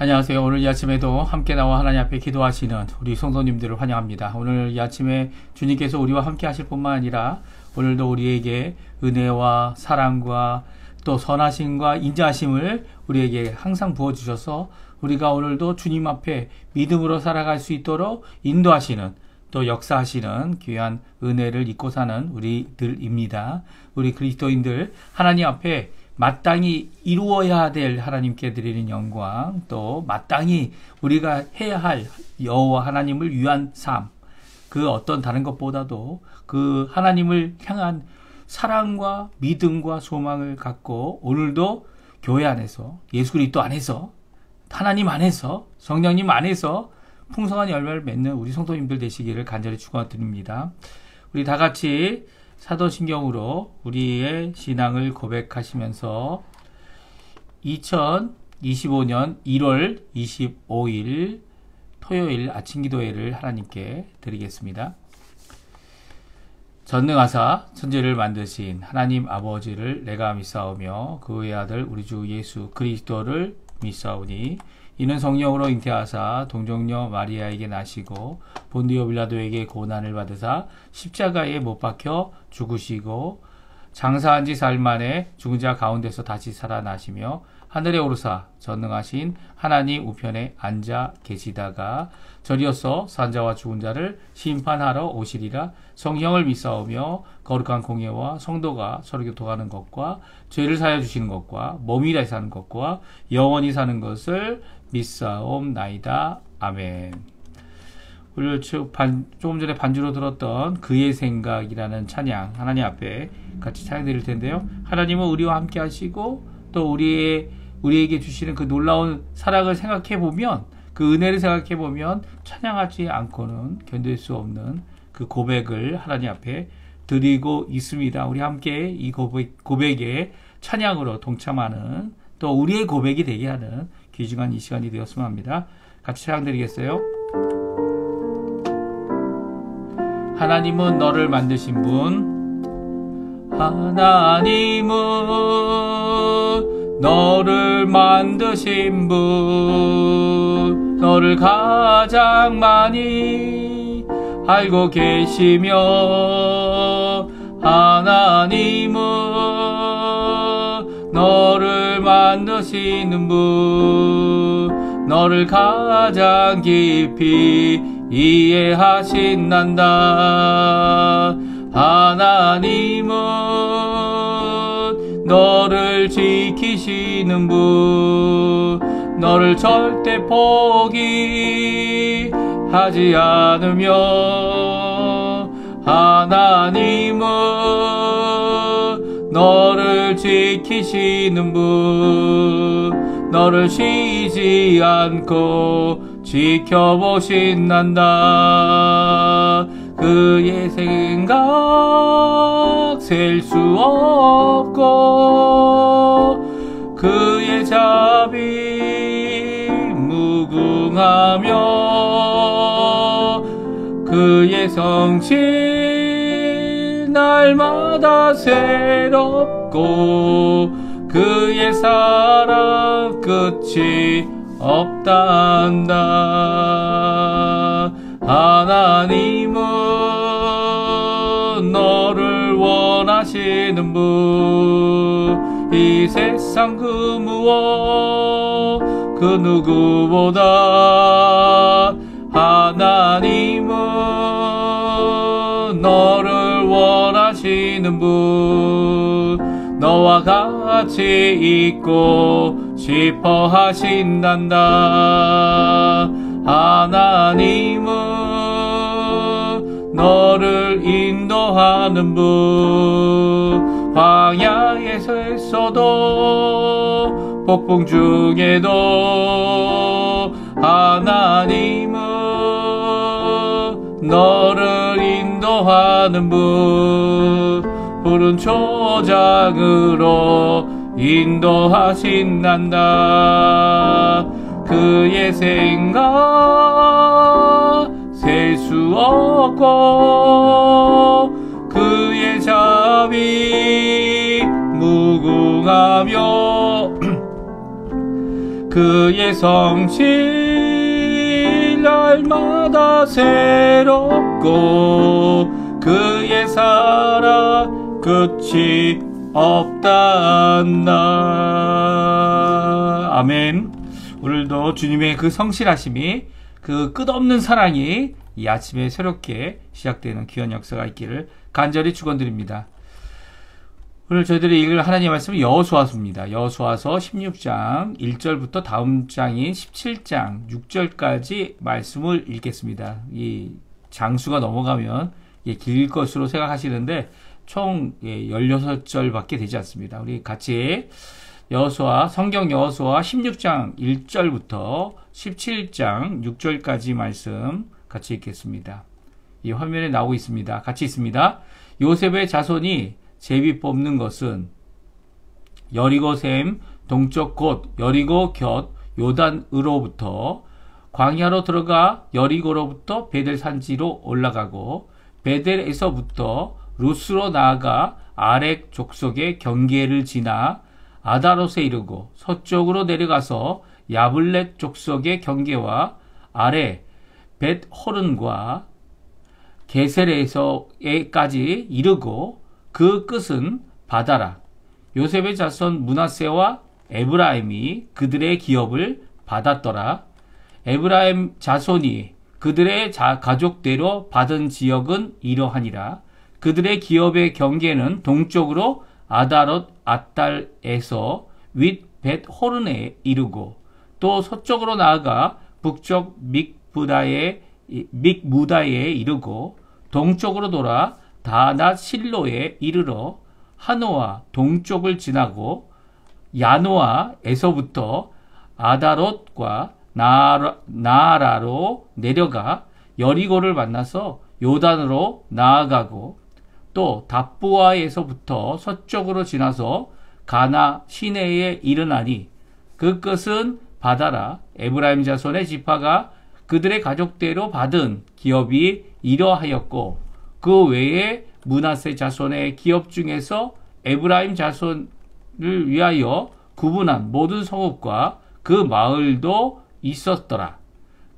안녕하세요. 오늘 이 아침에도 함께 나와 하나님 앞에 기도하시는 우리 성도님들을 환영합니다. 오늘 이 아침에 주님께서 우리와 함께 하실 뿐만 아니라 오늘도 우리에게 은혜와 사랑과 또 선하심과 인자하심을 우리에게 항상 부어주셔서 우리가 오늘도 주님 앞에 믿음으로 살아갈 수 있도록 인도하시는 또 역사하시는 귀한 은혜를 잊고 사는 우리들입니다. 우리 그리스도인들 하나님 앞에 마땅히 이루어야 될 하나님께 드리는 영광, 또 마땅히 우리가 해야 할 여호와 하나님을 위한 삶, 그 어떤 다른 것보다도 그 하나님을 향한 사랑과 믿음과 소망을 갖고 오늘도 교회 안에서, 예수 그리스도 안에서, 하나님 안에서, 성령님 안에서 풍성한 열매를 맺는 우리 성도님들 되시기를 간절히 축원드립니다. 우리 다 같이 사도신경으로 우리의 신앙을 고백하시면서 2025년 1월 25일 토요일 아침 기도회를 하나님께 드리겠습니다. 전능하사 천지를 만드신 하나님 아버지를 내가 믿사오며 그 외의 아들 우리 주 예수 그리스도를 믿사오니 이는 성령으로 잉태하사 동정녀 마리아에게 나시고 본디오 빌라도에게 고난을 받으사 십자가에 못 박혀 죽으시고 장사한 지 사흘 만에 죽은 자 가운데서 다시 살아나시며 하늘에 오르사 전능하신 하나님 우편에 앉아 계시다가 저리어서 산자와 죽은 자를 심판하러 오시리라. 성령을 믿사오며 거룩한 공예와 성도가 서로 교통하는 것과 죄를 사하여 주시는 것과 몸이 다시 사는 것과 영원히 사는 것을 믿사옵나이다. 아멘. 우리 조금 전에 반주로 들었던 그의 생각이라는 찬양 하나님 앞에 같이 찬양 드릴 텐데요. 하나님은 우리와 함께 하시고 또 우리에게 주시는 그 놀라운 사랑을 생각해 보면, 그 은혜를 생각해 보면 찬양하지 않고는 견딜 수 없는 그 고백을 하나님 앞에 드리고 있습니다. 우리 함께 이 고백에 찬양으로 동참하는, 또 우리의 고백이 되게 하는 귀중한 이 시간이 되었으면 합니다. 같이 찬양 드리겠어요? 하나님은 너를 만드신 분, 하나님은 너를 만드신 분, 너를 가장 많이 알고 계시며, 하나님은 너를 만드시는 분, 너를 가장 깊이 이해하신단다. 하나님은 너를 지키시는 분, 너를 절대 포기하지 않으며, 하나님은 너를 지키시는 분, 너를 쉬지 않고 지켜보신단다. 그의 생각 셀 수 없고 그의 자비 무궁하며 그의 성실 날마다 새롭고 그의 사랑 끝이 없단다. 하나님은 너를 원하시는 분, 이 세상 그 무엇 그 누구보다 하나님은 너를 원하시는 분, 너와 같이 있고 싶어 하신단다. 하나님은 너를 인도하는 분, 광야에서도 폭풍 중에도 하나님은 너를 인도하는 분, 푸른 초장으로 인도하신단다. 그의 생각 셀 수 없고 그의 자비 무궁하며 그의 성실 날마다 새롭고 그의 사랑 끝이 없단다. 아멘. 오늘도 주님의 그 성실하심이, 그 끝없는 사랑이 이 아침에 새롭게 시작되는 귀한 역사가 있기를 간절히 축원드립니다. 오늘 저희들이 읽을 하나님의 말씀은 여호수아서입니다. 여호수아서 16장 1절부터 다음 장인 17장 6절까지 말씀을 읽겠습니다. 이 장수가 넘어가면 길 것으로 생각하시는데 총 16절밖에 되지 않습니다. 우리 같이 성경 여호수아 16장 1절부터 17장 6절까지 말씀 같이 읽겠습니다. 이 화면에 나오고 있습니다. 같이 있습니다. 요셉의 자손이 제비 뽑는 것은 여리고샘 동쪽 곧 여리고 곁 요단으로부터 광야로 들어가 여리고로부터 베델 산지로 올라가고 베델에서부터 루스로 나아가 아렉 족속의 경계를 지나 아다롯에 이르고 서쪽으로 내려가서 야블렛 족속의 경계와 아래 벳호른과 게셀에서까지 이르고 그 끝은 바다라. 요셉의 자손 므낫세와 에브라임이 그들의 기업을 받았더라. 에브라임 자손이 그들의 가족대로 받은 지역은 이러하니라. 그들의 기업의 경계는 동쪽으로 아다롯 아달에서 윗 벳호른에 이르고 또 서쪽으로 나아가 북쪽 믹무다에 이르고 동쪽으로 돌아 다낫 실로에 이르러 하노아 동쪽을 지나고 야노아에서부터 아다롯과 나아라로 내려가 여리고를 만나서 요단으로 나아가고 또 답부아에서부터 서쪽으로 지나서 가나 시내에 이르나니 그 끝은 바다라. 에브라임 자손의 지파가 그들의 가족대로 받은 기업이 이러하였고 그 외에 므낫세 자손의 기업 중에서 에브라임 자손을 위하여 구분한 모든 성읍과 그 마을도 있었더라.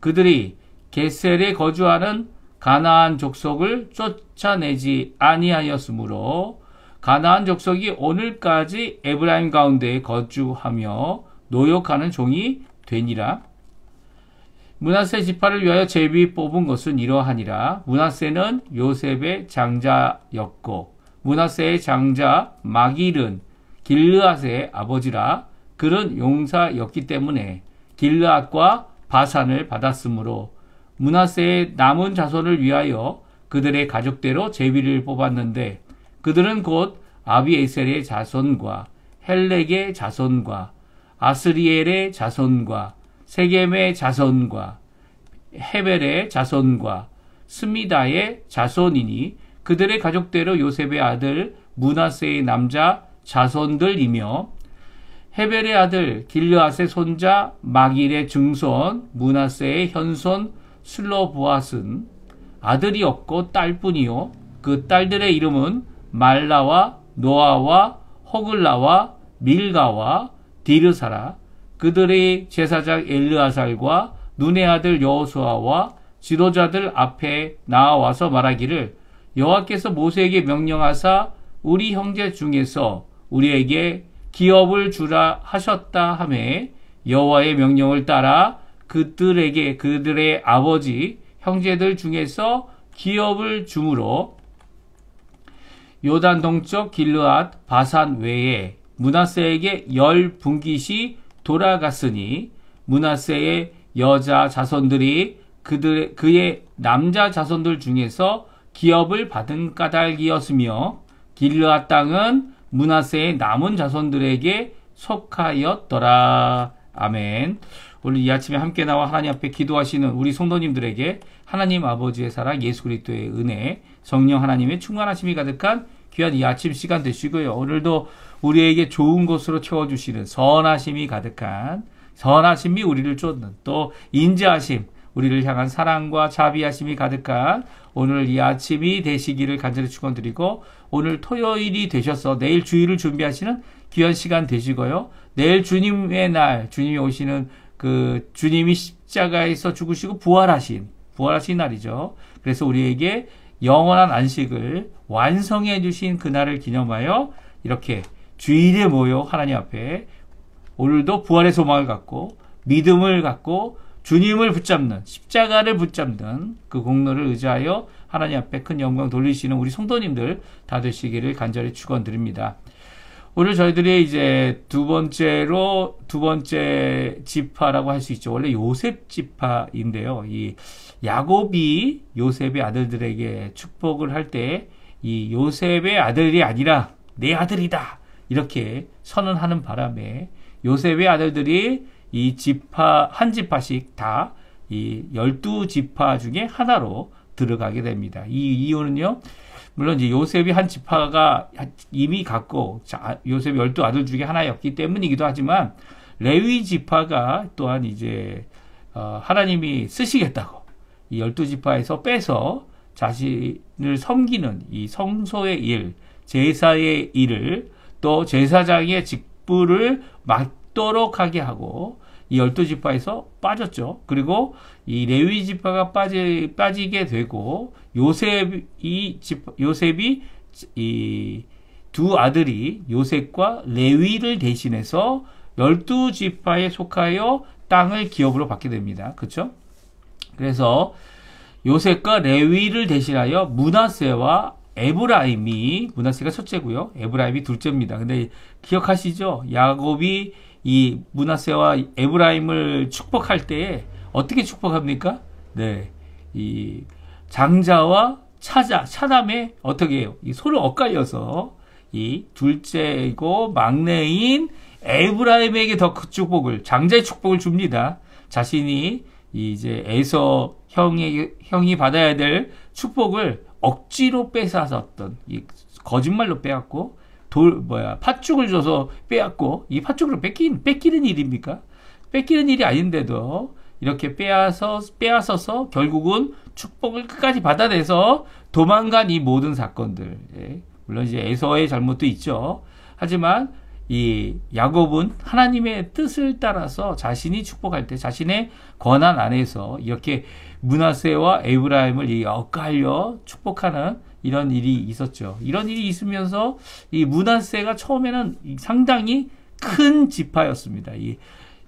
그들이 게셀에 거주하는 가나안 족속을 쫓아내지 아니하였으므로 가나안 족속이 오늘까지 에브라임 가운데에 거주하며 노역하는 종이 되니라. 므낫세 지파를 위하여 제비 뽑은 것은 이러하니라. 므낫세는 요셉의 장자였고 므낫세의 장자 마길은 길르앗의 아버지라. 그는 용사였기 때문에 길르앗과 바산을 받았으므로 므낫세의 남은 자손을 위하여 그들의 가족대로 제비를 뽑았는데 그들은 곧 아비에셀의 자손과 헬렉의 자손과 아스리엘의 자손과 세겜의 자손과 헤벨의 자손과 스미다의 자손이니 그들의 가족대로 요셉의 아들 므낫세의 남자 자손들이며 헤벨의 아들 길르앗의 손자 마길의 증손 므낫세의 현손 슬로보앗은 아들이 없고 딸뿐이요 그 딸들의 이름은 말라와 노아와 호글라와 밀가와 디르사라. 그들의 제사장 엘르아살과 눈의 아들 여호수아와 지도자들 앞에 나와서 말하기를 여호와께서 모세에게 명령하사 우리 형제 중에서 우리에게 기업을 주라 하셨다 하매 여호와의 명령을 따라 그들에게 그들의 아버지 형제들 중에서 기업을 주므로 요단 동쪽 길르앗 바산 외에 므낫세에게 10분깃이 돌아갔으니 므낫세의 여자 자손들이 그의 남자 자손들 중에서 기업을 받은 까닭이었으며 길르앗 땅은 므낫세의 남은 자손들에게 속하였더라. 아멘. 오늘 이 아침에 함께 나와 하나님 앞에 기도하시는 우리 성도님들에게 하나님 아버지의 사랑, 예수 그리스도의 은혜, 성령 하나님의 충만하심이 가득한 귀한 이 아침 시간 되시고요. 오늘도 우리에게 좋은 것으로 채워주시는 선하심이 가득한 선하심이 우리를 쫓는 또 인자하심, 우리를 향한 사랑과 자비하심이 가득한 오늘 이 아침이 되시기를 간절히 축원드리고, 오늘 토요일이 되셔서 내일 주일을 준비하시는 귀한 시간 되시고요. 내일 주님의 날, 주님이 오시는 그 주님이 십자가에서 죽으시고 부활하신 날이죠. 그래서 우리에게 영원한 안식을 완성해 주신 그날을 기념하여 이렇게 주일에 모여 하나님 앞에 오늘도 부활의 소망을 갖고 믿음을 갖고 주님을 붙잡는, 십자가를 붙잡는 그 공로를 의지하여 하나님 앞에 큰 영광 돌리시는 우리 성도님들 다 되시기를 간절히 축원드립니다. 오늘 저희들이 이제 두 번째 지파라고 할 수 있죠. 원래 요셉 지파인데요. 이 야곱이 요셉의 아들들에게 축복을 할 때 이 요셉의 아들이 아니라 내 아들이다, 이렇게 선언하는 바람에 요셉의 아들들이 이 지파 한 지파씩 다 이 12지파 중에 하나로 들어가게 됩니다. 이 이유는요, 물론 이제 요셉이 한 지파가 이미 갖고 요셉 12아들 중에 하나였기 때문이기도 하지만, 레위 지파가 또한 이제 하나님이 쓰시겠다고 이 12지파에서 빼서 자신을 섬기는 이 성소의 일, 제사의 일을, 또 제사장의 직분을 맡도록 하게 하고 이 12지파에서 빠졌죠. 그리고 이 레위 지파가 빠지게 되고 요셉이 이 두 아들이 요셉과 레위를 대신해서 12지파에 속하여 땅을 기업으로 받게 됩니다. 그렇죠? 그래서 요셉과 레위를 대신하여 므낫세와 에브라임이, 므낫세가 첫째고요. 에브라임이 둘째입니다. 근데 기억하시죠? 야곱이 이 므낫세와 에브라임을 축복할 때 어떻게 축복합니까? 네. 이 장자와 차담에 어떻게 해요? 이 손을 엇갈려서 이 둘째이고 막내인 에브라임에게 더 큰 축복을, 장자의 축복을 줍니다. 자신이 이제 에서 형이 받아야 될 축복을 억지로 뺏어왔던, 이 거짓말로 빼앗고 팥죽을 줘서 빼앗고, 이 팥죽을 뺏기는 일입니까? 뺏기는 일이 아닌데도 이렇게 빼앗아서 결국은 축복을 끝까지 받아내서 도망간 이 모든 사건들. 예. 물론 이제 에서의 잘못도 있죠. 하지만 이 야곱은 하나님의 뜻을 따라서 자신이 축복할 때 자신의 권한 안에서 이렇게 므낫세와 에브라임을 엇갈려 축복하는 이런 일이 있었죠. 이런 일이 있으면서 이 므낫세가 처음에는 상당히 큰 지파였습니다.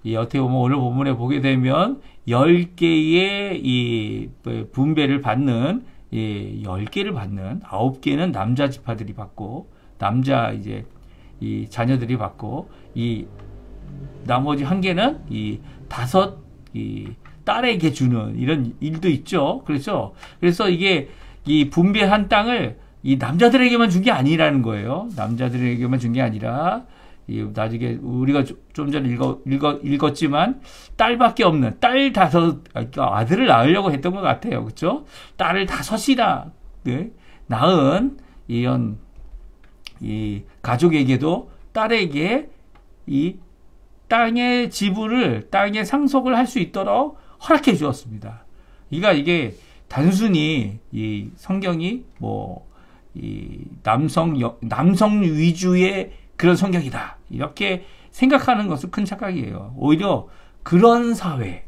이 어떻게 보면 오늘 본문에 보게 되면 10개의 이 분배를 받는, 10개를 받는 9개는 남자 지파들이 받고, 남자 이제 이 자녀들이 받고, 이 나머지 1개는 이 5 딸에게 주는 이런 일도 있죠. 그렇죠? 그래서 이게 이 분배한 땅을 이 남자들에게만 준 게 아니라는 거예요. 남자들에게만 준 게 아니라, 나중에 우리가 좀 전에 읽었지만 딸밖에 없는 딸 5, 아들을 낳으려고 했던 것 같아요. 그렇죠? 딸을 5이나 낳은 이런 이 가족에게도 딸에게 이 땅의 지분을, 땅의 상속을 할 수 있도록 허락해 주었습니다. 그러니까 이게 단순히 이 성경이 이 남성 위주의 그런 성경이다, 이렇게 생각하는 것은 큰 착각이에요. 오히려 그런 사회,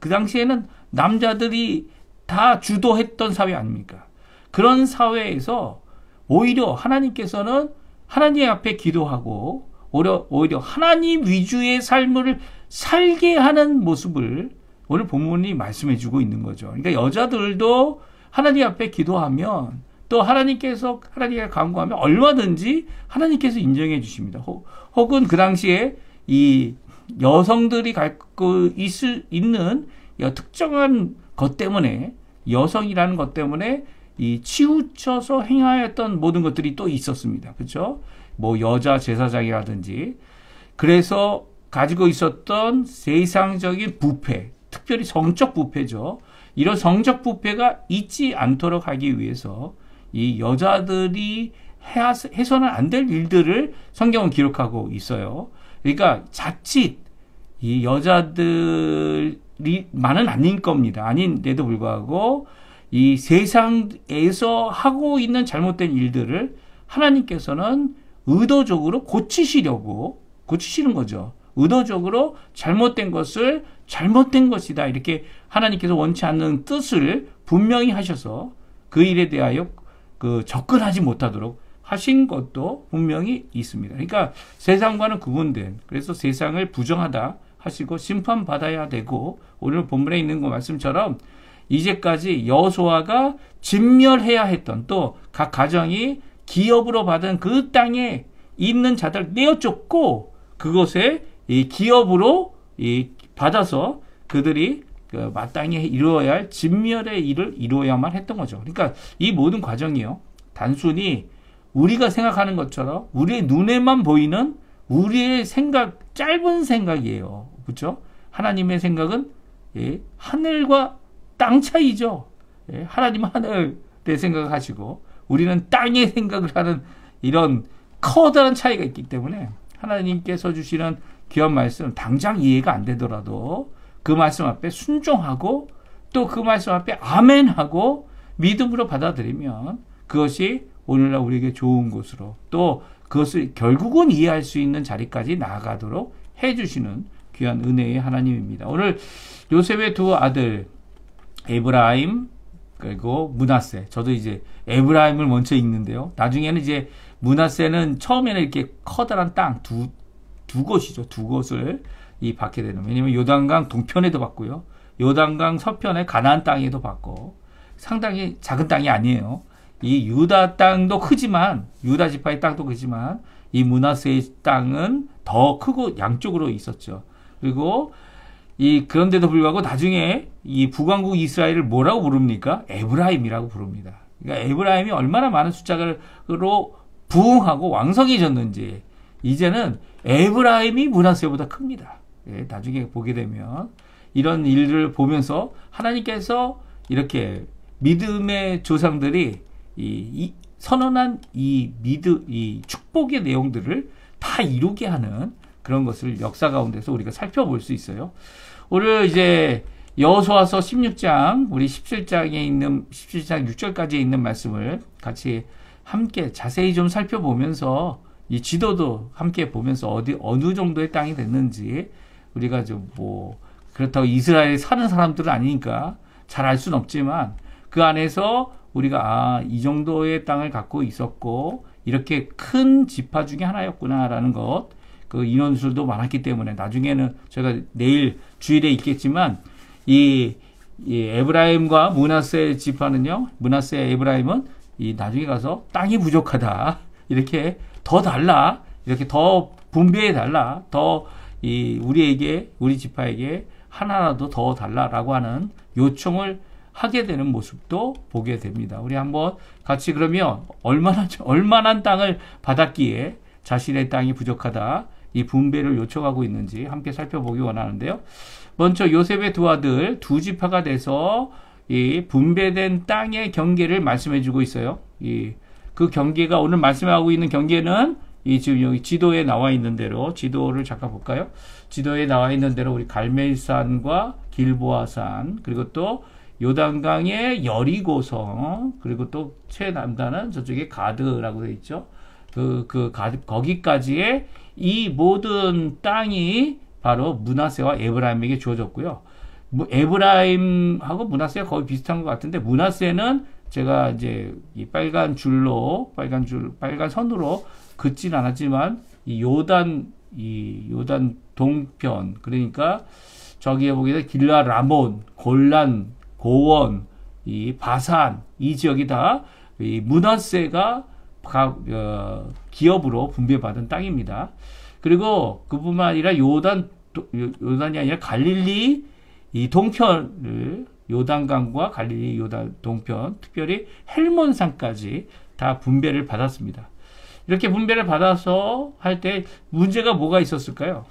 그 당시에는 남자들이 다 주도했던 사회 아닙니까? 그런 사회에서 오히려 하나님께서는 하나님 앞에 기도하고 오히려 하나님 위주의 삶을 살게 하는 모습을 오늘 본문이 말씀해 주고 있는 거죠. 그러니까 여자들도 하나님 앞에 기도하면, 또 하나님께 간구하면 얼마든지 하나님께서 인정해 주십니다. 혹은 그 당시에 이 여성들이 갖고 있는 특정한 것 때문에, 여성이라는 것 때문에 이 치우쳐서 행하였던 모든 것들이 또 있었습니다. 그렇죠? 여자 제사장이라든지. 그래서 가지고 있었던 세상적인 부패, 특별히 성적 부패죠. 이런 성적 부패가 있지 않도록 하기 위해서 이 여자들이 해서는 안 될 일들을 성경은 기록하고 있어요. 그러니까 자칫 이 여자들이 만은 아닌 겁니다. 아닌데도 불구하고 이 세상에서 하고 있는 잘못된 일들을 하나님께서는 의도적으로 고치시는 거죠. 의도적으로 잘못된 것을 잘못된 것이다. 이렇게 하나님께서 원치 않는 뜻을 분명히 하셔서 그 일에 대하여 접근하지 못하도록 하신 것도 분명히 있습니다. 그러니까 세상과는 구분된, 그래서 세상을 부정하다 하시고 심판받아야 되고, 오늘 본문에 있는 그 말씀처럼 이제까지 여호수아가 진멸해야 했던, 또 각 가정이 기업으로 받은 그 땅에 있는 자들 내어쫓고 그것에 이 기업으로 받아서 그들이 마땅히 이루어야 할 진멸의 일을 이루어야만 했던 거죠. 그러니까 이 모든 과정이요, 단순히 우리가 생각하는 것처럼 우리의 눈에만 보이는 우리의 짧은 생각이에요. 그렇죠? 하나님의 생각은 하늘과 땅 차이죠. 하나님은 하늘의 생각을 하시고 우리는 땅의 생각을 하는 이런 커다란 차이가 있기 때문에 하나님께서 주시는 귀한 말씀, 당장 이해가 안 되더라도 그 말씀 앞에 순종하고 또 그 말씀 앞에 아멘하고 믿음으로 받아들이면 그것이 오늘날 우리에게 좋은 것으로, 또 그것을 결국은 이해할 수 있는 자리까지 나아가도록 해주시는 귀한 은혜의 하나님입니다. 오늘 요셉의 두 아들 에브라임 그리고 므낫세, 저도 이제 에브라임을 먼저 읽는데요. 나중에는 이제 므낫세는 처음에는 이렇게 커다란 땅 두 곳이죠. 두 곳을 받게 되는, 왜냐면 요단강 동편에도 받고요, 요단강 서편의 가나안 땅에도 받고, 상당히 작은 땅이 아니에요. 이 유다 땅도 크지만, 유다 지파의 땅도 크지만 이 므낫세의 땅은 더 크고 양쪽으로 있었죠. 그리고 그런데도 불구하고 나중에 이 북왕국 이스라엘을 뭐라고 부릅니까? 에브라임이라고 부릅니다. 그러니까 에브라임이 얼마나 많은 숫자로 부흥하고 왕성해졌는지, 이제는 에브라임이 므낫세보다 큽니다. 나중에 보게 되면 이런 일을 보면서 하나님께서 이렇게 믿음의 조상들이 선언한 이 축복의 내용들을 다 이루게 하는 그런 것을 역사 가운데서 우리가 살펴볼 수 있어요. 오늘 이제 여호수아서 16장, 우리 17장 6절까지 있는 말씀을 같이 함께 자세히 좀 살펴보면서, 이 지도도 함께 보면서 어느 정도의 땅이 됐는지, 우리가 좀 그렇다고 이스라엘에 사는 사람들은 아니니까 잘 알 수는 없지만 그 안에서 우리가 이 정도의 땅을 갖고 있었고 이렇게 큰 지파 중에 하나였구나라는 것, 그 인원수도 많았기 때문에 나중에는 제가 내일 주일에 있겠지만 이 에브라임과 므낫세 지파는요, 므낫세 에브라임은 나중에 가서 땅이 부족하다, 이렇게 더 달라, 이렇게 더 분배해 달라, 더 우리 지파에게 하나라도 더 달라라고 하는 요청을 하게 되는 모습도 보게 됩니다. 우리 한번 같이 그러면 얼마나 땅을 받았기에 자신의 땅이 부족하다, 이 분배를 요청하고 있는지 함께 살펴보기 원하는데요. 먼저 요셉의 두 아들 두 지파가 돼서 이 분배된 땅의 경계를 말씀해 주고 있어요. 그 경계가, 오늘 말씀하고 있는 경계는 지금 여기 지도에 나와 있는 대로, 지도를 잠깐 볼까요? 지도에 나와 있는 대로 우리 갈멜산과 길보아산, 그리고 또 요단강의 여리고성, 그리고 또 최남단은 저쪽에 가드라고 되어 있죠. 거기까지의 이 모든 땅이 바로 므낫세와 에브라임에게 주어졌고요. 에브라임하고 므낫세가 거의 비슷한 것 같은데, 므낫세는 제가 이제 이 빨간 선으로 긋진 않았지만 요단 동편, 그러니까 저기에 보게 되면 길라 라몬, 골란, 고원, 바산, 이 지역이 다 므낫세가 기업으로 분배받은 땅입니다. 그리고 그뿐만 아니라 요단이 아니라 갈릴리 이 동편을, 요단강과 갈릴리 요단 동편, 특별히 헬몬산까지 다 분배를 받았습니다. 이렇게 분배를 받아서 할 때 문제가 뭐가 있었을까요?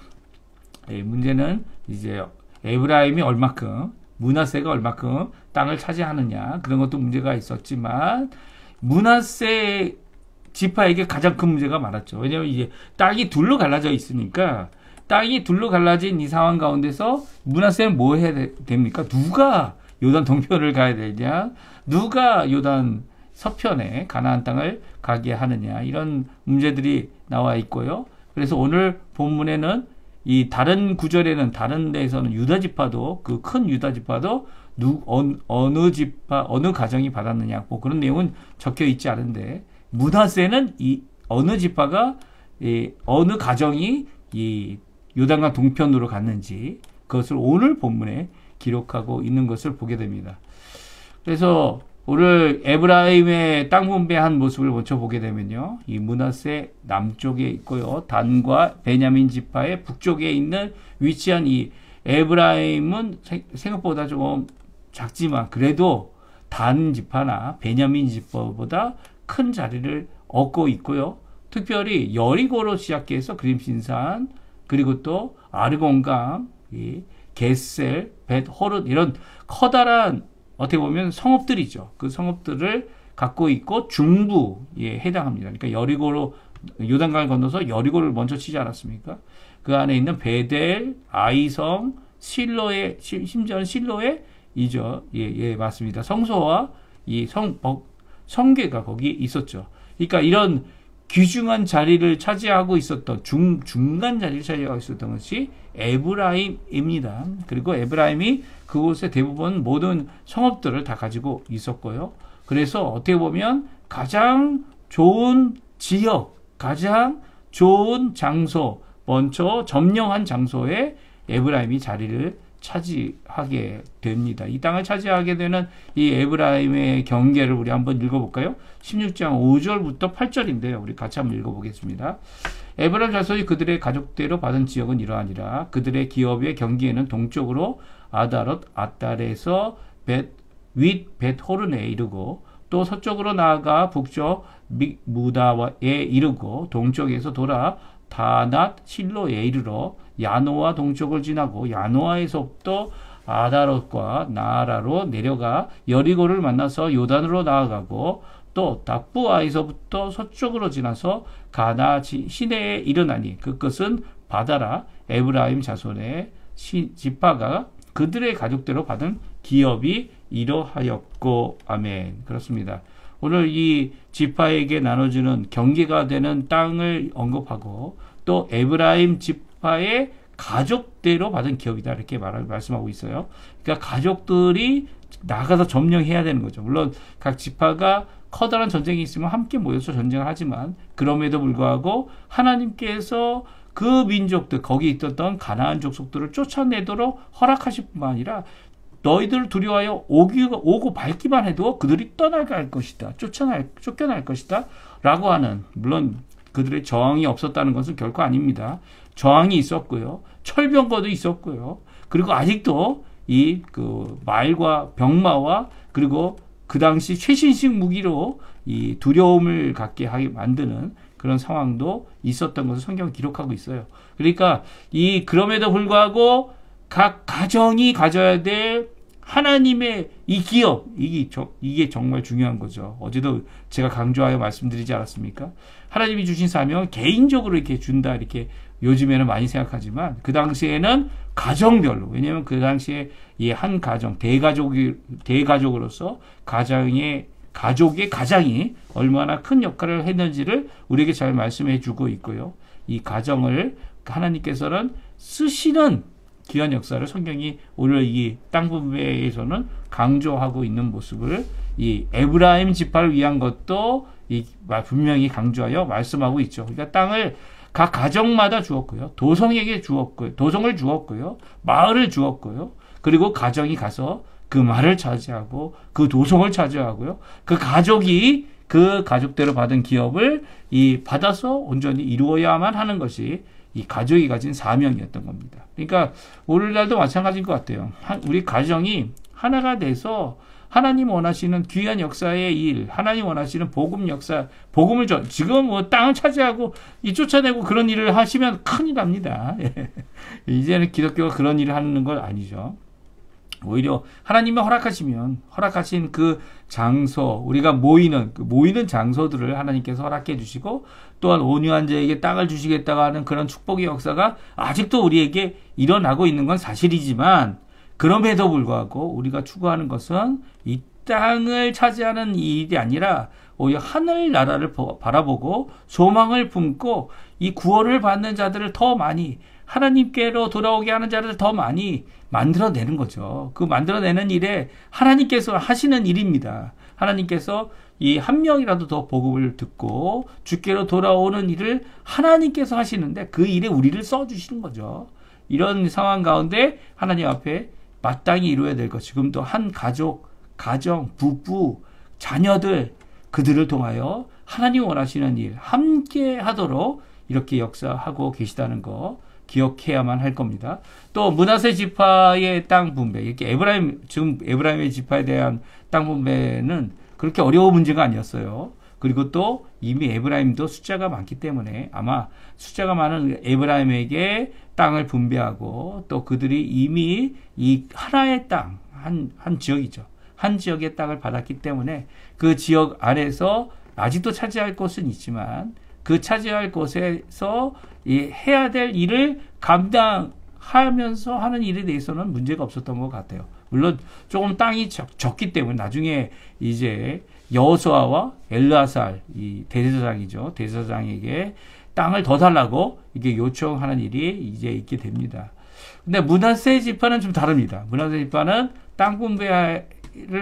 문제는 이제 에브라임이 얼마큼, 므낫세가 얼마큼 땅을 차지하느냐, 그런 것도 문제가 있었지만 므낫세 지파에게 가장 큰 문제가 많았죠. 왜냐하면 이제 땅이 둘로 갈라져 있으니까 땅이 둘로 갈라진 이 상황 가운데서 므낫세는 뭐 해야 됩니까? 누가 요단 동편을 가야 되냐? 누가 요단 서편에 가나안 땅을 가게 하느냐? 이런 문제들이 나와 있고요. 그래서 오늘 본문에는 이 다른 구절에는 다른 데에서는 유다 지파도 그 큰 유다 지파도 어느 지파 어느 가정이 받았느냐 뭐 그런 내용은 적혀 있지 않은데 므낫세는 이 어느 지파가 어느 가정이 이 요단강 동편으로 갔는지 그것을 오늘 본문에 기록하고 있는 것을 보게 됩니다. 그래서 오늘 에브라임의 땅 분배한 모습을 먼저 보게 되면요. 이 므낫세 남쪽에 있고요. 단과 베냐민 지파의 북쪽에 있는 위치한 이 에브라임은 생각보다 좀 작지만 그래도 단 지파나 베냐민 지파보다 큰 자리를 얻고 있고요. 특별히 여리고로 시작해서 그림신산 그리고 또 아르곤강, 겟셀, 벳호릇 이런 커다란 어떻게 보면 성읍들이죠. 그 성읍들을 갖고 있고 중부에 해당합니다. 그러니까 여리고로 요단강을 건너서 여리고를 먼저 치지 않았습니까? 그 안에 있는 베델, 아이성, 실로의 심지어는 실로의 이죠. 예, 맞습니다. 성소와 이 성궤가 거기 있었죠. 그러니까 이런 귀중한 자리를 차지하고 있었던 중간 자리를 차지하고 있었던 것이 에브라임입니다. 그리고 에브라임이 그곳에 대부분 모든 성읍들을 다 가지고 있었고요. 그래서 어떻게 보면 가장 좋은 지역, 가장 좋은 장소, 먼저 점령한 장소에 에브라임이 자리를 차지하게 됩니다. 이 땅을 차지하게 되는 이 에브라임의 경계를 우리 한번 읽어볼까요? 16장 5절부터 8절인데요. 우리 같이 한번 읽어보겠습니다. 에브라임 자손이 그들의 가족대로 받은 지역은 이러하니라. 그들의 기업의 경계에는 동쪽으로 아다롯 아달에서 윗 벳호른에 이르고 또 서쪽으로 나아가 북쪽 무다에 이르고 동쪽에서 돌아 다낫 실로에 이르러 야노아 동쪽을 지나고 야노아에서부터 아다롯과 나아라로 내려가 여리고를 만나서 요단으로 나아가고 또 다부아에서부터 서쪽으로 지나서 가나 시내에 이르나니 그것은 바다라. 에브라임 자손의 지파가 그들의 가족대로 받은 기업이 이러하였고 아멘. 그렇습니다. 오늘 이 지파에게 나눠주는 경계가 되는 땅을 언급하고 또 에브라임 지파의 가족대로 받은 기업이다 이렇게 말씀하고 있어요. 그러니까 가족들이 나가서 점령해야 되는 거죠. 물론 각 지파가 커다란 전쟁이 있으면 함께 모여서 전쟁을 하지만 그럼에도 불구하고 하나님께서 그 민족들 거기 있었던 가나안 족속들을 쫓아내도록 허락하실 뿐만 아니라 너희들을 두려워하여 오고 밟기만 해도 그들이 떠나갈 것이다. 쫓겨날 것이다. 라고 하는, 물론 그들의 저항이 없었다는 것은 결코 아닙니다. 저항이 있었고요. 철병거도 있었고요. 그리고 아직도 말과 병마와 그리고 그 당시 최신식 무기로 이 두려움을 갖게 하게 만드는 그런 상황도 있었던 것을 성경은 기록하고 있어요. 그러니까 그럼에도 불구하고 각 가정이 가져야 될 하나님의 이 기업, 이게 정말 중요한 거죠. 어제도 제가 강조하여 말씀드리지 않았습니까? 하나님이 주신 사명은 개인적으로 이렇게 준다, 이렇게 요즘에는 많이 생각하지만, 그 당시에는 가정별로, 왜냐하면 그 당시에 이 한 가정, 대가족으로서 가족의 가장이 얼마나 큰 역할을 했는지를 우리에게 잘 말씀해 주고 있고요. 이 가정을 하나님께서는 쓰시는 귀한 역사를 성경이 오늘 이 땅 분배에서는 강조하고 있는 모습을 이 에브라임 지파를 위한 것도 분명히 강조하여 말씀하고 있죠. 그러니까 땅을 각 가정마다 주었고요. 도성을 주었고요. 마을을 주었고요. 그리고 가정이 가서 그 말을 차지하고 그 도성을 차지하고요. 그 가족이 그 가족대로 받은 기업을 받아서 온전히 이루어야만 하는 것이 이 가족이 가진 사명이었던 겁니다. 그러니까 오늘날도 마찬가지인 것 같아요. 우리 가정이 하나가 돼서 하나님 원하시는 귀한 역사의 일, 하나님 원하시는 복음 역사, 복음을 지금 땅을 차지하고 쫓아내고 그런 일을 하시면 큰일 납니다. 이제는 기독교가 그런 일을 하는 건 아니죠. 오히려 하나님이 허락하신 그 장소, 우리가 모이는 장소들을 하나님께서 허락해 주시고, 또한 온유한 자에게 땅을 주시겠다고 하는 그런 축복의 역사가 아직도 우리에게 일어나고 있는 건 사실이지만, 그럼에도 불구하고 우리가 추구하는 것은 이 땅을 차지하는 일이 아니라 오히려 하늘 나라를 바라보고 소망을 품고 이 구원을 받는 자들을 더 많이, 하나님께로 돌아오게 하는 자들을 더 많이 만들어내는 거죠. 그 만들어내는 일에 하나님께서 하시는 일입니다. 하나님께서 이 한 명이라도 더 복음을 듣고 주께로 돌아오는 일을 하나님께서 하시는데 그 일에 우리를 써주시는 거죠. 이런 상황 가운데 하나님 앞에 마땅히 이루어야 될 것, 지금도 한 가족, 가정, 부부, 자녀들, 그들을 통하여 하나님 원하시는 일 함께 하도록 이렇게 역사하고 계시다는 거 기억해야만 할 겁니다. 또 므낫세 지파의 땅 분배, 이렇게 지금 에브라임의 지파에 대한 땅 분배는 그렇게 어려운 문제가 아니었어요. 그리고 또 이미 에브라임도 숫자가 많기 때문에 아마 숫자가 많은 에브라임에게 땅을 분배하고, 또 그들이 이미 이 하나의 땅, 한 지역이죠. 한 지역의 땅을 받았기 때문에 그 지역 안에서 아직도 차지할 곳은 있지만 그 차지할 곳에서 해야 될 일을 감당하면서 하는 일에 대해서는 문제가 없었던 것 같아요. 물론 조금 땅이 적기 때문에 나중에 이제 여호수아와 엘르아살, 이 대제사장이죠. 대제사장에게 땅을 더 달라고 이게 요청하는 일이 이제 있게 됩니다. 근데 므낫세 지파는 좀 다릅니다. 므낫세 지파는 땅 분배를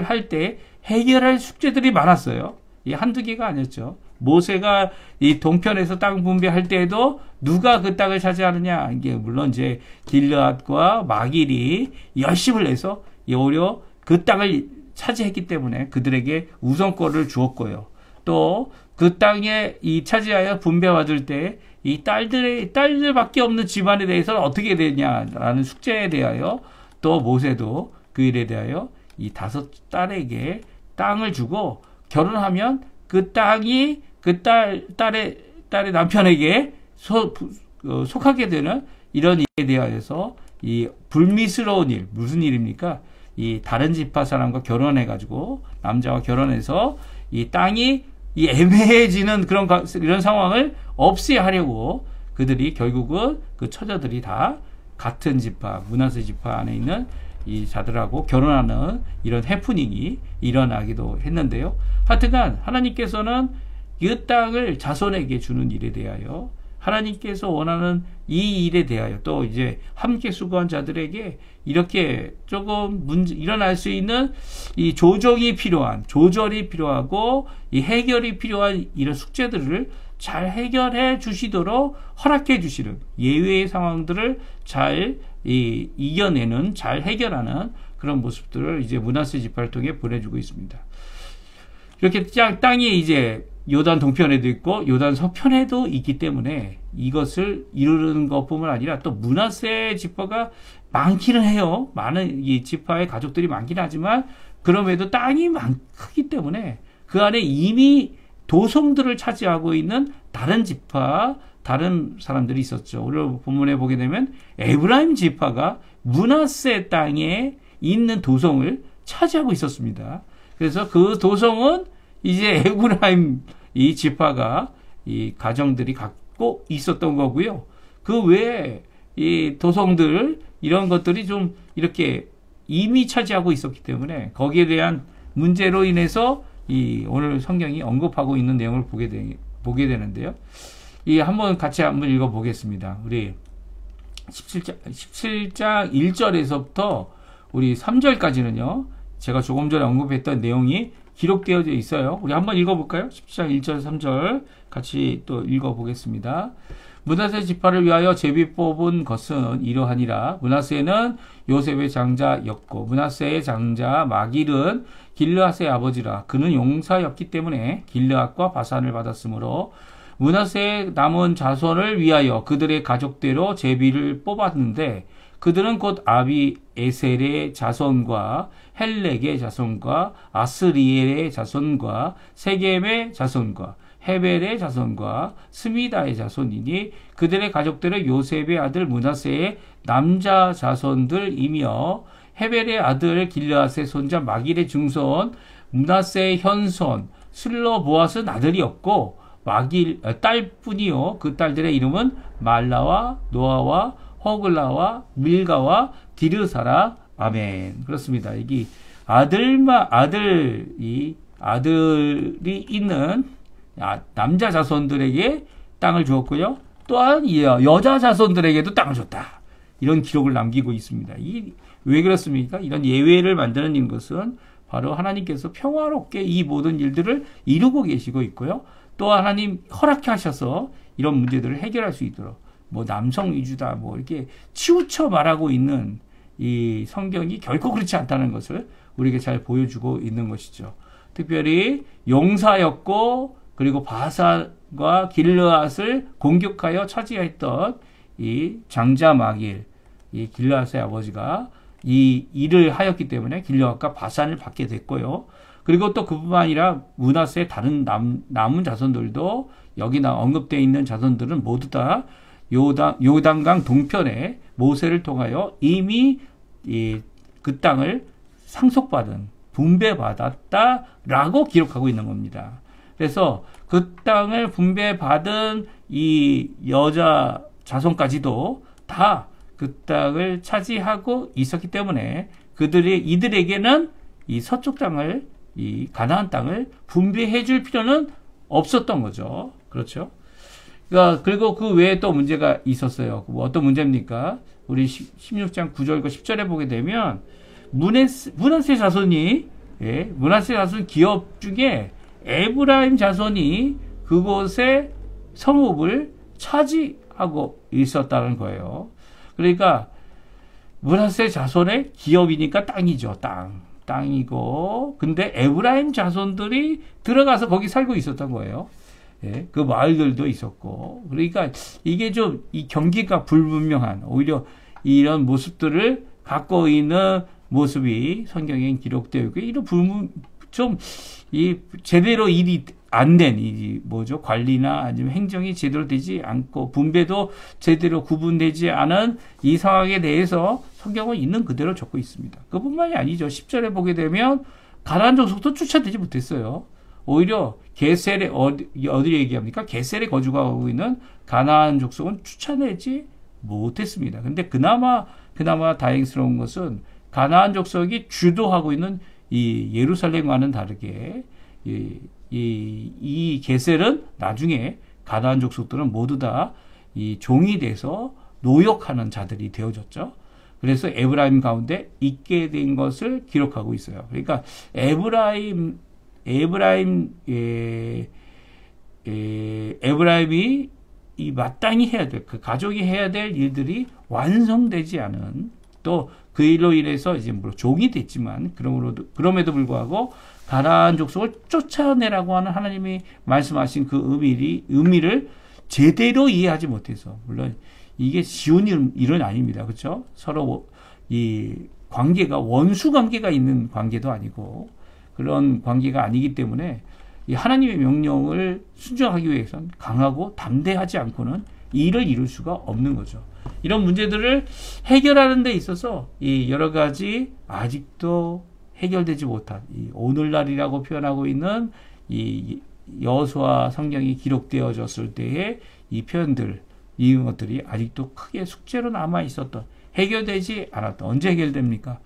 할 때 해결할 숙제들이 많았어요. 이 한두 개가 아니었죠. 모세가 이 동편에서 땅 분배할 때에도 누가 그 땅을 차지하느냐, 이게 물론 이제 길르앗과 마길이 열심을 내서 오히려 그 땅을 차지했기 때문에 그들에게 우선권을 주었고요. 또 그 땅에 이 차지하여 분배받을 때 이 딸들밖에 없는 집안에 대해서는 어떻게 되냐라는 숙제에 대하여 또 모세도 그 일에 대하여 이 5딸에게 땅을 주고, 결혼하면 그 땅이 그 딸의 남편에게 속하게 되는 이런 일에 대하여서 이 불미스러운 일, 무슨 일입니까? 이 다른 지파 사람과 결혼해가지고, 남자와 결혼해서 이 땅이 이 애매해지는 이런 상황을 없애야 하려고 그들이 결국은 그 처자들이 다 같은 지파, 므낫세 지파 안에 있는 이 자들하고 결혼하는 이런 해프닝이 일어나기도 했는데요. 하여튼간 하나님께서는 이 땅을 자손에게 주는 일에 대하여, 하나님께서 원하는 이 일에 대하여, 또 이제 함께 수고한 자들에게 이렇게 조금 일어날 수 있는 이 조절이 필요하고 이 해결이 필요한 이런 숙제들을 잘 해결해 주시도록 허락해 주시는, 예외의 상황들을 잘 이겨내는, 잘 해결하는 그런 모습들을 이제 므낫세 지파를 통해 보내주고 있습니다. 이렇게 땅이 이제 요단 동편에도 있고 요단 서편에도 있기 때문에 이것을 이루는 것뿐만 아니라 또 므낫세 지파가 많기는 해요. 많은 이 지파의 가족들이 많기는 하지만 그럼에도 땅이 크기 때문에 그 안에 이미 도성들을 차지하고 있는 다른 지파, 다른 사람들이 있었죠. 오늘 본문에 보게 되면 에브라임 지파가 므낫세 땅에 있는 도성을 차지하고 있었습니다. 그래서 그 도성은 이제 에브라임 이 지파가 이 가정들이 갖고 있었던 거고요. 그 외에 이 도성들, 이런 것들이 좀 이렇게 이미 차지하고 있었기 때문에 거기에 대한 문제로 인해서 이 오늘 성경이 언급하고 있는 내용을 보게 되는데요. 같이 한번 읽어보겠습니다. 우리 17장 1절에서부터 우리 3절까지는요, 제가 조금 전에 언급했던 내용이 기록되어 있어요. 우리 한번 읽어볼까요? 17장 1절 3절 같이 또 읽어보겠습니다. 므낫세 지파를 위하여 제비 뽑은 것은 이러하니라. 므낫세는 요셉의 장자였고 므낫세의 장자 마길은 길르앗의 아버지라. 그는 용사였기 때문에 길르앗과 바산을 받았으므로 므낫세의 남은 자손을 위하여 그들의 가족대로 제비를 뽑았는데, 그들은 곧 아비에셀의 자손과 헬렉의 자손과 아스리엘의 자손과 세겜의 자손과 헤벨의 자손과 스미다의 자손이니 그들의 가족들은 요셉의 아들 므낫세의 남자 자손들이며 헤벨의 아들 길르앗의 손자 마길의 증손 므낫세의 현손 슬로보앗은 아들이 없고 마길 딸뿐이요 그 딸들의 이름은 말라와 노아와 허글라와 밀가와 디르사라. 아멘. 그렇습니다. 이게 아들이 있는 남자 자손들에게 땅을 주었고요. 또한 여자 자손들에게도 땅을 줬다. 이런 기록을 남기고 있습니다. 왜 그렇습니까? 이런 예외를 만드는 것은 바로 하나님께서 평화롭게 이 모든 일들을 이루고 계시고 있고요. 또 하나님 허락해 하셔서 이런 문제들을 해결할 수 있도록 뭐 남성 위주다 뭐 이렇게 치우쳐 말하고 있는 이 성경이 결코 그렇지 않다는 것을 우리에게 잘 보여주고 있는 것이죠. 특별히 용사였고 그리고 바산과 길르앗을 공격하여 차지했던 이 장자 마길, 이 길르앗의 아버지가 이 일을 하였기 때문에 길르앗과 바산을 받게 됐고요. 그리고 또 그뿐만 아니라 므낫세의 다른 남은 자손들도 여기 언급되어 있는 자손들은 모두 다 요단강 동편에 모세를 통하여 이미 그 땅을 상속받은 분배받았다라고 기록하고 있는 겁니다. 그래서 그 땅을 분배받은 이 여자 자손까지도 다 그 땅을 차지하고 있었기 때문에 이들에게는 이 서쪽 땅을 이 가나안 땅을 분배해 줄 필요는 없었던 거죠. 그렇죠? 그러니까 그리고 그 외에 또 문제가 있었어요. 뭐 어떤 문제입니까? 우리 16장 9절과 10절에 보게 되면 므낫세 자손이 므낫세 자손 기업 중에 에브라임 자손이 그곳에 성읍을 차지하고 있었다는 거예요. 그러니까 므낫세 자손의 기업이니까 땅이죠. 땅이고 근데 에브라임 자손들이 들어가서 거기 살고 있었던 거예요. 그 마을들도 있었고 그러니까 이게 좀 이 경계가 불분명한 오히려 이런 모습들을 갖고 있는 모습이 성경에 기록되어 있고 이런 제대로 일이 안 된 관리나 아니면 행정이 제대로 되지 않고 분배도 제대로 구분되지 않은 이 상황에 대해서 성경은 있는 그대로 적고 있습니다. 그뿐만이 아니죠. 10절에 보게 되면 가나안 족속도 쫓아내지 못했어요. 오히려 게셀에 어디 얘기합니까? 게셀에 거주하고 있는 가나안 족속은 쫓아내지 못했습니다. 근데 그나마 다행스러운 것은 가나안 족속이 주도하고 있는 이 예루살렘과는 다르게 이 게셀은 나중에 가나안 족속들은 모두 다 이 종이 돼서 노역하는 자들이 되어졌죠. 그래서 에브라임 가운데 있게 된 것을 기록하고 있어요. 그러니까 에브라임이 이 마땅히 해야 될, 그 가족이 해야 될 일들이 완성되지 않은 또 그 일로 인해서 이제 물론 종이 됐지만 그럼에도 불구하고 가나안 족속을 쫓아내라고 하는 하나님이 말씀하신 그 의미를 제대로 이해하지 못해서 물론 이게 쉬운 일은 아닙니다. 그렇죠? 서로 이 관계가 원수 관계가 있는 관계도 아니고 그런 관계가 아니기 때문에 이 하나님의 명령을 순종하기 위해서는 강하고 담대하지 않고는 일을 이룰 수가 없는 거죠. 이런 문제들을 해결하는 데 있어서 이 여러 가지 아직도 해결되지 못한 이 오늘날이라고 표현하고 있는 이 여호수아 성경이 기록되어졌을 때의 이 표현들 이런 것들이 아직도 크게 숙제로 남아 있었던 해결되지 않았던 언제 해결됩니까?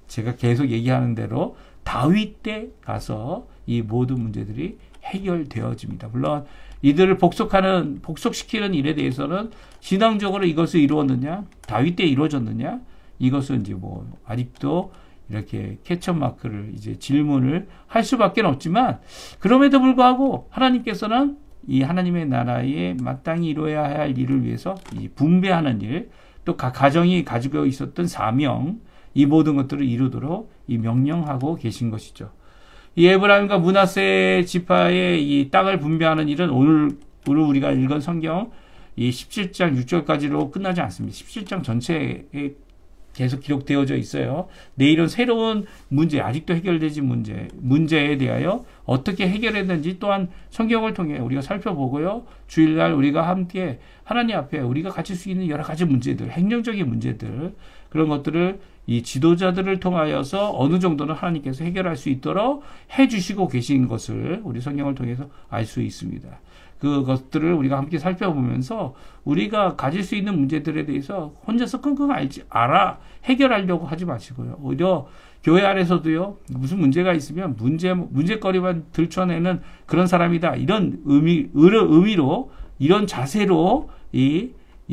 제가 계속 얘기하는 대로 다윗 때 가서 이 모든 문제들이 해결되어집니다. 물론 이들을 복속시키는 일에 대해서는 신앙적으로 이것을 이루었느냐, 다윗 때 이루어졌느냐, 이것은 이제 뭐 아직도 이렇게 캐천 마크를 이제 질문을 할 수밖에 없지만 그럼에도 불구하고 하나님께서는 이 하나님의 나라에 마땅히 이루어야 할 일을 위해서 이 분배하는 일, 또 각 가정이 가지고 있었던 사명, 이 모든 것들을 이루도록 이 명령하고 계신 것이죠. 이 에브라임과 므낫세 지파의 이 땅을 분배하는 일은 오늘 우리가 읽은 성경 이 17장 6절까지로 끝나지 않습니다. 17장 전체에 계속 기록되어져 있어요. 내일은 새로운 문제, 아직도 해결되지 문제에 대하여 어떻게 해결했는지 또한 성경을 통해 우리가 살펴보고요. 주일날 우리가 함께 하나님 앞에 우리가 가질 수 있는 여러 가지 문제들, 행정적인 문제들, 그런 것들을 이 지도자들을 통하여서 어느 정도는 하나님께서 해결할 수 있도록 해주시고 계신 것을 우리 성경을 통해서 알 수 있습니다. 그것들을 우리가 함께 살펴보면서 우리가 가질 수 있는 문제들에 대해서 혼자서 끙끙 알아 해결하려고 하지 마시고요. 오히려 교회 안에서도요, 무슨 문제가 있으면 문제거리만 들춰내는 그런 사람이다. 이런 의미로, 이런 자세로, 이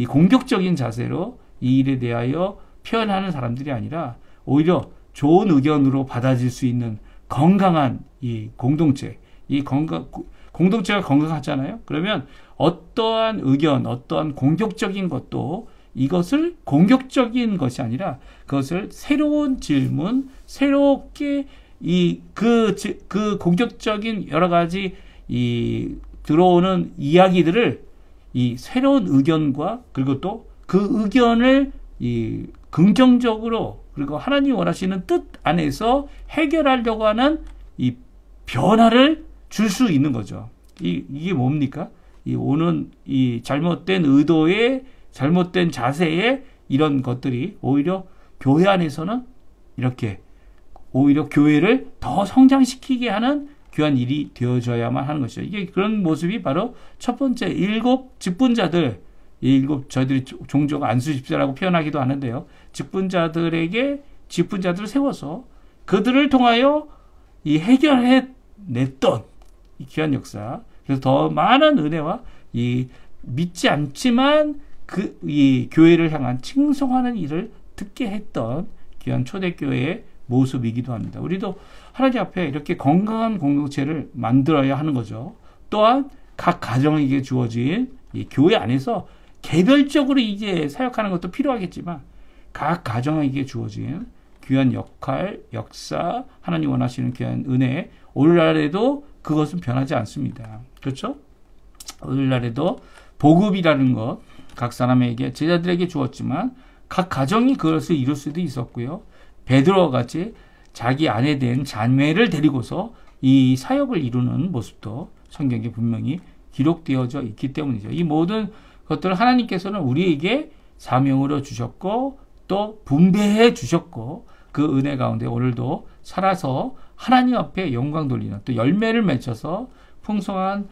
공격적인 자세로 이 일에 대하여 표현하는 사람들이 아니라 오히려 좋은 의견으로 받아들일 수 있는 건강한 이 공동체, 공동체가 건강하잖아요. 그러면 어떠한 의견, 어떠한 공격적인 것도 이것을 공격적인 것이 아니라 그것을 새로운 질문, 새롭게 그 공격적인 여러 가지 들어오는 이야기들을 이 새로운 의견과 그리고 또 그 의견을 긍정적으로 그리고 하나님 원하시는 뜻 안에서 해결하려고 하는 이 변화를 줄 수 있는 거죠. 이게 뭡니까? 오는 잘못된 의도에, 잘못된 자세에 이런 것들이 오히려 교회 안에서는 이렇게 오히려 교회를 더 성장시키게 하는 귀한 일이 되어져야만 하는 것이죠. 이게 그런 모습이 바로 첫 번째 7 직분자들, 저희들이 종종 안수집사라고 표현하기도 하는데요. 직분자들을 세워서 그들을 통하여 해결해냈던 이 귀한 역사. 그래서 더 많은 은혜와 믿지 않지만 이 교회를 향한 칭송하는 일을 듣게 했던 귀한 초대교회의 모습이기도 합니다. 우리도 하나님 앞에 이렇게 건강한 공동체를 만들어야 하는 거죠. 또한 각 가정에게 주어진 이 교회 안에서 개별적으로 이제 사역하는 것도 필요하겠지만 각 가정에게 주어진 귀한 역할, 역사, 하나님 원하시는 귀한 은혜, 오늘날에도 그것은 변하지 않습니다. 그렇죠? 오늘날에도 복음이라는 것, 각 사람에게, 제자들에게 주었지만 각 가정이 그것을 이룰 수도 있었고요. 베드로와 같이 자기 아내 된 자매를 데리고서 이 사역을 이루는 모습도 성경에 분명히 기록되어져 있기 때문이죠. 이 모든 것들을 하나님께서는 우리에게 사명으로 주셨고 또 분배해 주셨고 그 은혜 가운데 오늘도 살아서 하나님 앞에 영광 돌리는 또 열매를 맺혀서 풍성한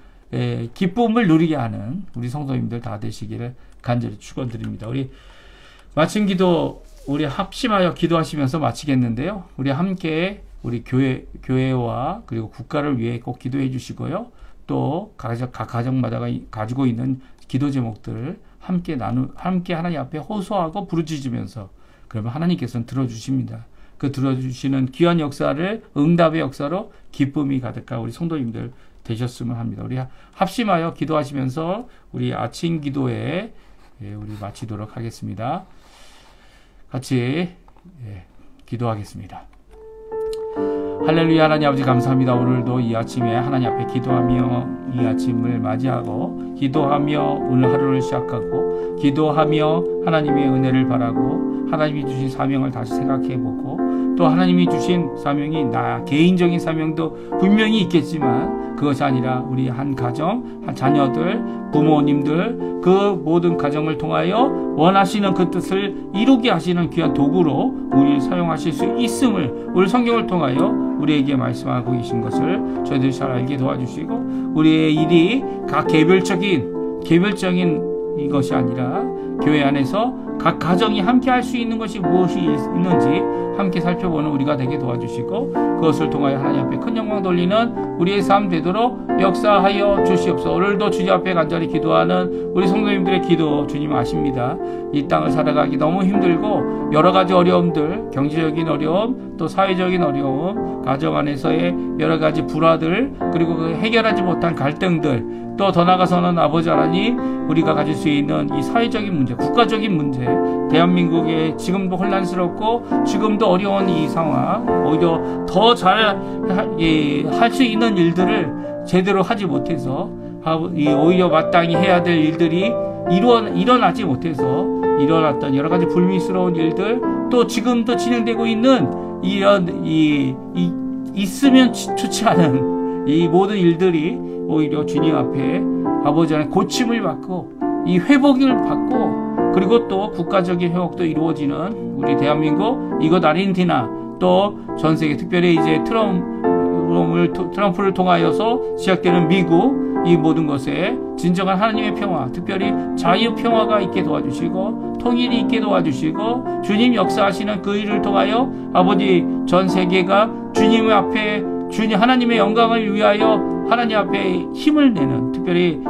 기쁨을 누리게 하는 우리 성도님들 다 되시기를 간절히 축원드립니다. 우리 마침 기도 우리 합심하여 기도하시면서 마치겠는데요. 우리 함께 우리 교회와 그리고 국가를 위해 꼭 기도해 주시고요. 또 각 가정마다 가지고 있는 기도 제목들을 함께 하나님 앞에 호소하고 부르짖으면서 그러면 하나님께서는 들어주십니다. 그 들어주시는 귀한 역사를 응답의 역사로 기쁨이 가득한 우리 성도님들 되셨으면 합니다. 우리 합심하여 기도하시면서 우리 아침 기도에 우리 마치도록 하겠습니다. 같이 기도하겠습니다. 할렐루야. 하나님 아버지 감사합니다. 오늘도 이 아침에 하나님 앞에 기도하며 이 아침을 맞이하고 기도하며 오늘 하루를 시작하고 기도하며 하나님의 은혜를 바라고 하나님이 주신 사명을 다시 생각해보고 또 하나님이 주신 사명이 나 개인적인 사명도 분명히 있겠지만 그것이 아니라 우리 한 가정, 한 자녀들, 부모님들 그 모든 가정을 통하여 원하시는 그 뜻을 이루게 하시는 귀한 도구로 우리를 사용하실 수 있음을 오늘 성경을 통하여 우리에게 말씀하고 계신 것을 저희들이 잘 알게 도와주시고 우리의 일이 각 개별적인 이것이 아니라 교회 안에서 각 가정이 함께 할 수 있는 것이 무엇이 있는지 함께 살펴보는 우리가 되게 도와주시고 그것을 통하여 하나님 앞에 큰 영광 돌리는 우리의 삶 되도록 역사하여 주시옵소서. 오늘도 주님 앞에 간절히 기도하는 우리 성도님들의 기도 주님 아십니다. 이 땅을 살아가기 너무 힘들고 여러 가지 어려움들, 경제적인 어려움, 또 사회적인 어려움, 가정 안에서의 여러 가지 불화들, 그리고 그 해결하지 못한 갈등들, 또 더 나아가서는 아버지 하나님 우리가 가질 수 있는 이 사회적인 문제, 국가적인 문제, 대한민국의 지금도 혼란스럽고 지금도 어려운 이 상황, 오히려 더 잘 할 수 있는 일들을 제대로 하지 못해서 오히려 마땅히 해야 될 일들이 일어나지 못해서 일어났던 여러 가지 불미스러운 일들, 또 지금도 진행되고 있는 이런 있으면 좋지 않은 이 모든 일들이 오히려 주님 앞에 아버지 안에 고침을 받고 이 회복을 받고, 그리고 또 국가적인 회복도 이루어지는 우리 대한민국, 이곳 아르헨티나, 또 전 세계, 특별히 이제 트럼프를 통하여서 시작되는 미국, 이 모든 것에 진정한 하나님의 평화, 특별히 자유 평화가 있게 도와주시고 통일이 있게 도와주시고, 주님 역사하시는 그 일을 통하여 아버지 전 세계가 주님 앞에 하나님의 영광을 위하여 하나님 앞에 힘을 내는, 특별히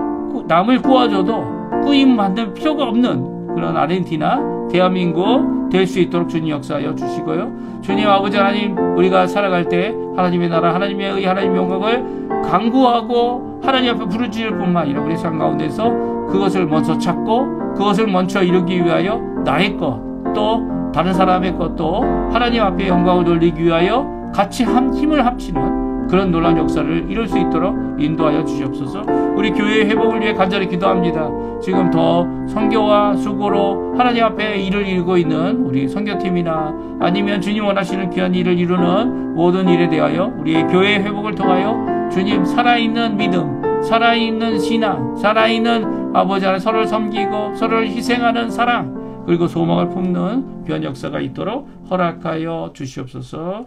남을 구워줘도 구임 받는 필요가 없는 그런 아르헨티나, 대한민국 될 수 있도록 주님 역사하여 주시고요. 주님 아버지 하나님, 우리가 살아갈 때 하나님의 나라, 하나님의 의, 하나님의 영광을 강구하고 하나님 앞에 부르짖을 뿐만 아니라 우리 삶 가운데서 그것을 먼저 찾고 그것을 먼저 이루기 위하여 나의 것, 또 다른 사람의 것도 하나님 앞에 영광을 돌리기 위하여 같이 힘을 합치는 그런 놀라운 역사를 이룰 수 있도록 인도하여 주시옵소서. 우리 교회의 회복을 위해 간절히 기도합니다. 지금 더 선교와 수고로 하나님 앞에 일을 이루고 있는 우리 선교팀이나 아니면 주님 원하시는 귀한 일을 이루는 모든 일에 대하여 우리의 교회의 회복을 통하여 주님 살아있는 믿음, 살아있는 신앙, 살아있는 아버지 안에 서로를 섬기고 서로를 희생하는 사랑, 그리고 소망을 품는 귀한 역사가 있도록 허락하여 주시옵소서.